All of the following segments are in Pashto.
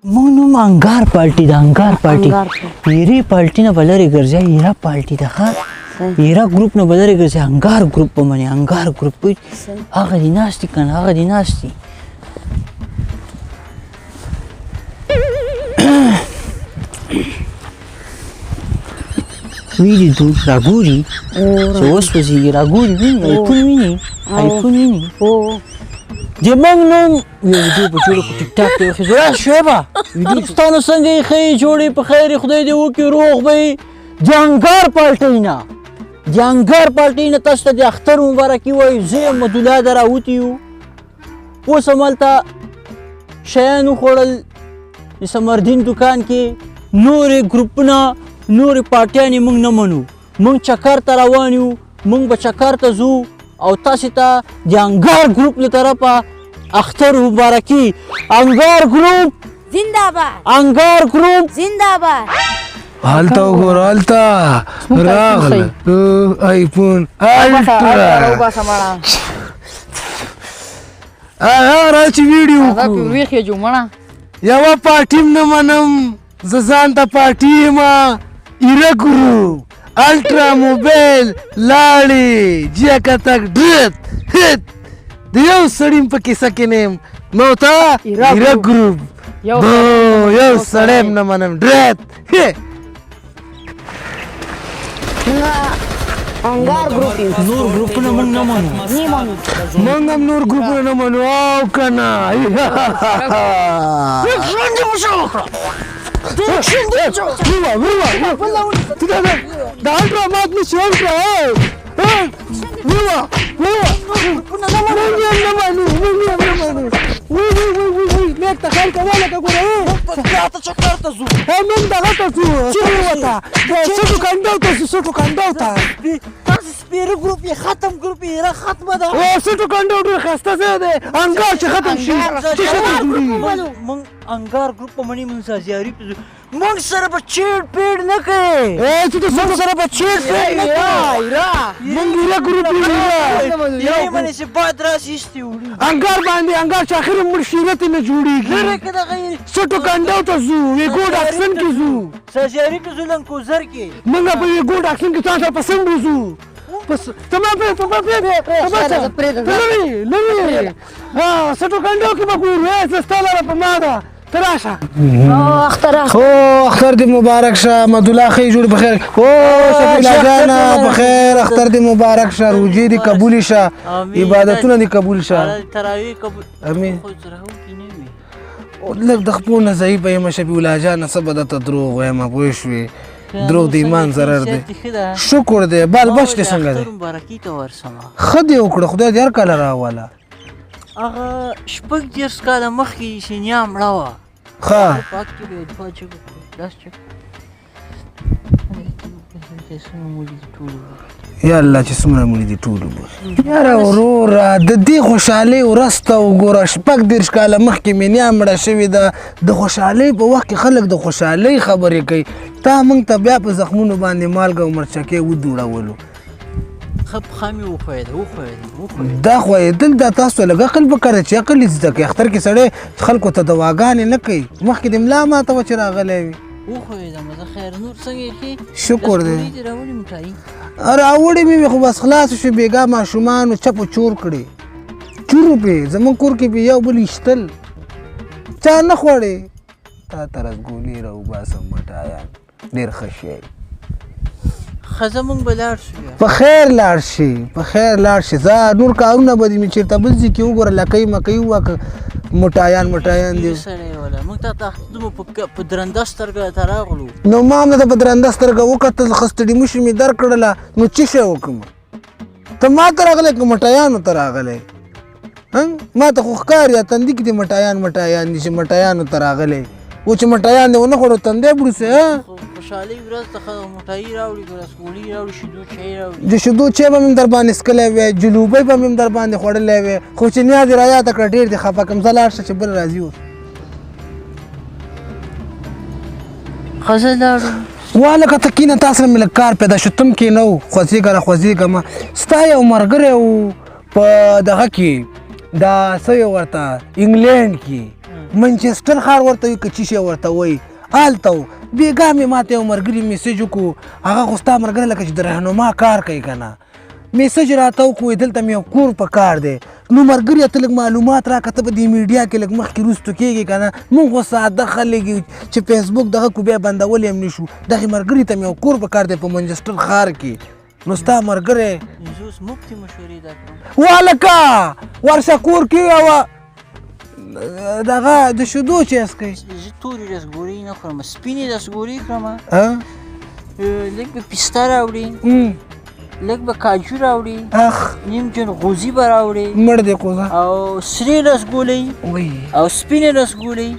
مونږ نوم انګار پالټي د انګار پالټي ایرې پالټي نه به لرې ګرځي ایرا پالټي ده ښه ایرا ګروپ نه به لرې ګرځي انګار ګروپ به منې انګار ګروپ هغه دې ناست دي که نه هغه دې ناست دي ویدي دود راګوري چې وسوځېږي راګوري ویني ایفون ویني ایفون ویني زموږ نوم ویډیو په جوړه په ټیک ټاک کې وښیي شعیبه پاکستانو څنګه یې ښیي جوړې په خیر خدای دې وکړي روغ به یې د انګار پالټۍ نه د انګار پالټۍ نه تاسو ته د اختر مبارکي وایو زه یم مدولا ده راوتي یو اوس همالته شیان وخوړل د سمردین دوکان کې نورې ګروپونه نورې پارټیانې موږ نه منو موږ چکر ته روان یو موږ به چکر ته ځو او تاسو ته د انګار ګروپ له طرفه اختر مبارکي انګار ګروپ زنده‌باد انګار ګروپ زنده‌باد هلته وګوره هلته راغله آیفون الټرا راځي ویډیو یوه پارټي نه منم زه ځان ته پارټي یم ایره ګروپ الټرا موبایل لاړې جیکتک ډرت هت د یو سړی په کیسه کې نیم نو ته ایره ګروپ یو سړی نه منم ډرت انګار ګروپ نور ګروپونه موږ نه منو موږ هم نور ګروپونه نه منو او که نه دا الټرا مات نشي الټرا نیک ته خیال کوه لکه ګوره چکر ته ځو موږ دغه ته ځو سټو کنډو ته ځو سټو کنډو ته تاسو سپېره ګروپ یې ختم ګروپ یې را ختمه ده سټو کنډو ډېر ښایسته ځای دی انګار چې ختم شي موږ انګار ګروپ په منې موږ سازیاري په موږ سره به چیټ پیډ نه کوې موږ سره به چیټ پیډ نه کوې موږ ایره ګروپ یې منې چې باد راسي ایستې وړي انګار باندې انګار چې اخر مړ شي رته نه جوړېږي سټو کنډو ته ځو ویګو ډاکسن کې ځو سازیاري په ځو لنکوزر کې موږ په ویګو ډاکسن کې تاسو په سم ځو تمام سټو کنډو کې به ګورو ستا لاره په ما ده ته راشه اختر دې مبارک شه مدولا خی جوړ بخیر شفیلا جانه بخیر اختر دې مبارک شه روجې دې قبول شه عبادتونه دې قبول شه تراویح قبول امین لږ د خپل نه ضعیف یم شفیلا جانه څه به درته دروغ وایم پوه شوې دروغ د ایمان ضرر دی شکر دی بال بچ دې څنګه دی ښه دې وکړه خدای دې هر کله راوله هغه شپږ دېرش کاله مخکې چې نیا مړه وه ښه یا الله چې څومره مړي دي ټول یاره وروره د دې خوشحالۍ ورځ ته وګوره شپږ دېرش کاله مخکې مې نیا مړه شوې ده د خوشحالۍ په وخت کې خلک د خوشحالۍ خبرې کوي تا موږ ته بیا په زخمونو باندې مالګه او مرچکې ودوړولو دا خوایېدل دا تاسو لږ عقل پکار دی چې عقل یې زده کړي اختر کې سړی خلکو ته دواګانې نه کوي مخکې د ملا ماته وه چې راغلی وي شکر دی راوړې مې وي خو بس خلاص شو بېګا ماشومانو چپ و چور کړې چورو پې زموږ کور کې پې یو بل ایشتل چا نه خوړې تا ته رسګولې راوباسم مټایان ډېر ښه شی ښځه مونږ به لاړ شو په خیر لاړ شي په خیر لاړ شي زه نور کارونه به دې مې چېرته بل ځای کې وګوره لکۍ مکۍ ووهه مټایان دي موږ ته په درنده سترګه ته راغلو نو ما هم درته په درنده سترګه وکتل ښه ستړي مشي مې در کړله نو څه شی وکړم ته ما ته راغلی که مټایانو ته راغلی ما ته خو ښکاري تندي کې دې مټایان دي چې مټایانو ته راغلی و چې مټایان دې ونه خوړو تندی بړوسې خوشحالۍ ورځ ته مټایي راوړي رسګولي راوړي شیدو چای راوړي د شیدو چای به مې در باندې څکلی وی جلوبۍ به مې در باندې خوړلی وی خو چې نیا دې رایاده کړه ډېر دې خفه کړم زه لاړ شه چې بل راځي اوس ښځه لاړو والکه ته کینه تا سره مې لږ کار پیدا شو تم کینه و خوځېږه راخوځېږه ما ستا یو ملګری و په دغه کې دا څه یې ورته انګلینډ کې منچسټر ښار ورته وي که چی شی ورته وایي هلته و بېګا مې ماته یو ملګري میسج وکړو هغه خو ستا ملګری لکه چې د رهنما کار کوي که نه میسج راته وکړو دلته مې یو کور په کار دی نو ملګري ته لږ معلومات راکړه ته په دې میډیا کې لږ مخکې وروستو کېږي که نه مونږ خو ساده خلک یو چې فیسبوک دغه کو بیا بندولی هم نه شو دغې ملګري ته مې یو کور په کار دی په منچسټر ښار کې نو ستا ملګری زه اوس مفتې مشورې درکړم والکه ورشه کور کې او دغه د شیدو چیس کوي زه تورې رسګورۍ نه خورم سپینې رسګورۍ خورم ها لږ به پیسته راوړي لږ به کاجو راوړي اخ نیم جلغوزي به راوړي مړ دی قوزه او سرې رسګولۍ وای او سپینې رسګولۍ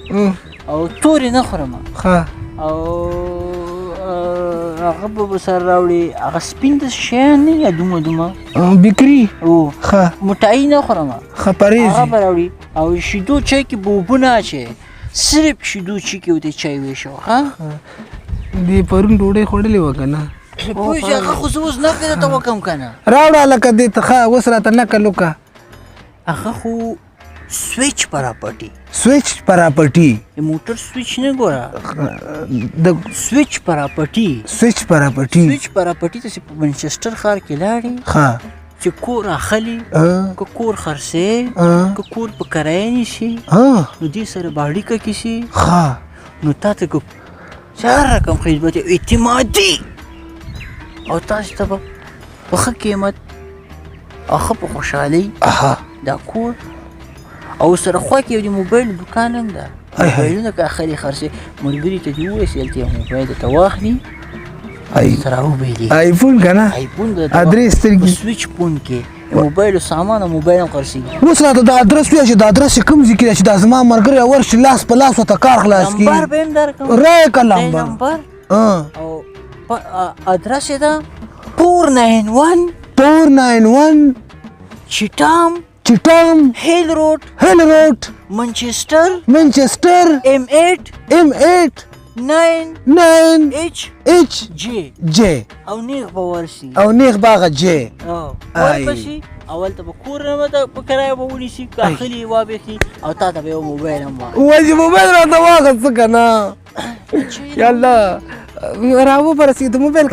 او تورې نه خورم ښه او هغه به سره راوړي هغه سپین د شیان نه یا دومره بکري او ښه مټایي نه خورم ښه پرهیز هغه به راوړي او شیدو چای کې به اوبه نه اچوي صرف شیدو چای کې ورته چای ویښو ښه دې پرون ډوډۍ خوړلې وه که نه پوه شې هغه خو زه اوس نقل درته وکړم که نه راوړه لکه دې ته ښه اوس راته نقل وکړه هغه خو سویچ پراپرټي سویچ پراپرټي د موټر سویچ نه ګوره د سویچ پراپرټي سویچ پراپرټي سویچ پراپرټي ته چې په منچسټر ښار کې لاړې ښه چې کور اخلي که کور خرڅې که کور په کرایه نیسي نو دې سره به اړیکه کیسي ښه نو تا ته که هر رقم خدمت اعتمادي او تاسو ته به په ښه قیمت او ښه په خوشحالۍ دا کور او سره خوا کې یو د موبایل دوکان هم ده موبایلونه که اخلي خرڅې ملګري ته دې ووایسي هلته یو موبایل درته واخلي سره وبهلي آیفون که نه آیفون د ادرس سترګې سویچ فون کې موبایل سامان او موبایل هم خرڅېږي اوس راته د ادرس وایه چې د ادرس چې کوم ځای کې دی چې دا زما ملګری ورشي لاس په لاس ورته کار خلاص کړي نمبر به هم درکړم رایې که لمبر نمبر او ادرس یې ده 491 چیټام هیل روډ منچسټر M8 9 H او نیغ به ورسي او نیغ باغه جې ورپسې اول ته به کور نه په کرایه به ونیسي که اخلي یې وابېخي او تا ته به یو موبایل هم واخلي وایي چې موبایل راته واخست که نه یالله راوبرسېږي د موبایل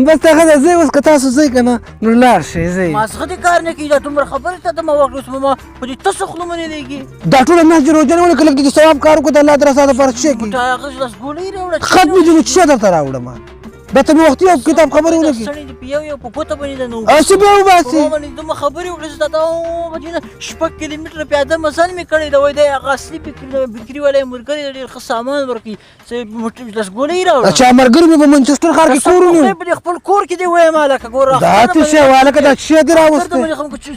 بس هغه ده ځئ اوس که تاسو ځئ که نه نو لاړ شئ ځئ مازغه دې کار نه کوي دا دومره خبرې ته ته ما وکړې اوس ما په دې تاسو خولو مې نه لګي دا ټوله نهج روژه ولې که لږ د ثواب کار وکړو د الله د رضا دپاره څه شی کړي هغه رسګولۍ راوړه ختمې دي نو څه شی درته راوړم دا ته مې وختي یو کتاب خبرې ونه کړي سړی دې په یو په ګوته باندې ده نو څه بیا وباسي په ما باندې دومره خبرې وکړې چې دا شپږ کیلومتره پیاده مزل مې کړی ده وایي دی هغه اصلي بکري والی ملګري ډېر ښه سامان ورکوي رسګولۍ راوړه اچھا ملګري مې په منچسټر ښار کې کور ونیو په دې خپل کور کې دې وایم هلکه ګوره دا څه شی و هلکه دا څه شی دې راوستی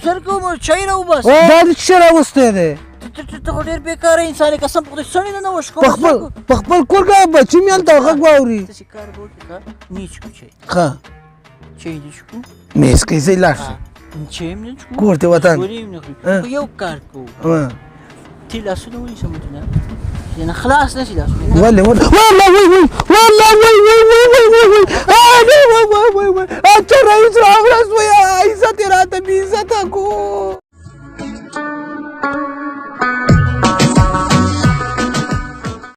زر کوم چای راوباسه دا دې څه شی راوستی دی ته خو ډېر بېکاره انسان یې قسم په خدای سړی نه وش کوم په خپل کور کې بچي مې هلته غږ واوري ته چې کار به وکړې که نه چکو چای ښه چای دې چکو میز کې ځئ لاړ شئ چای هم نه چکو کور دې وطن ګولۍ هم نه خوري خو یو کار کوو تی لاسونه ونیسه متونه نه خلاص نه شي لاسونه ولې والله وای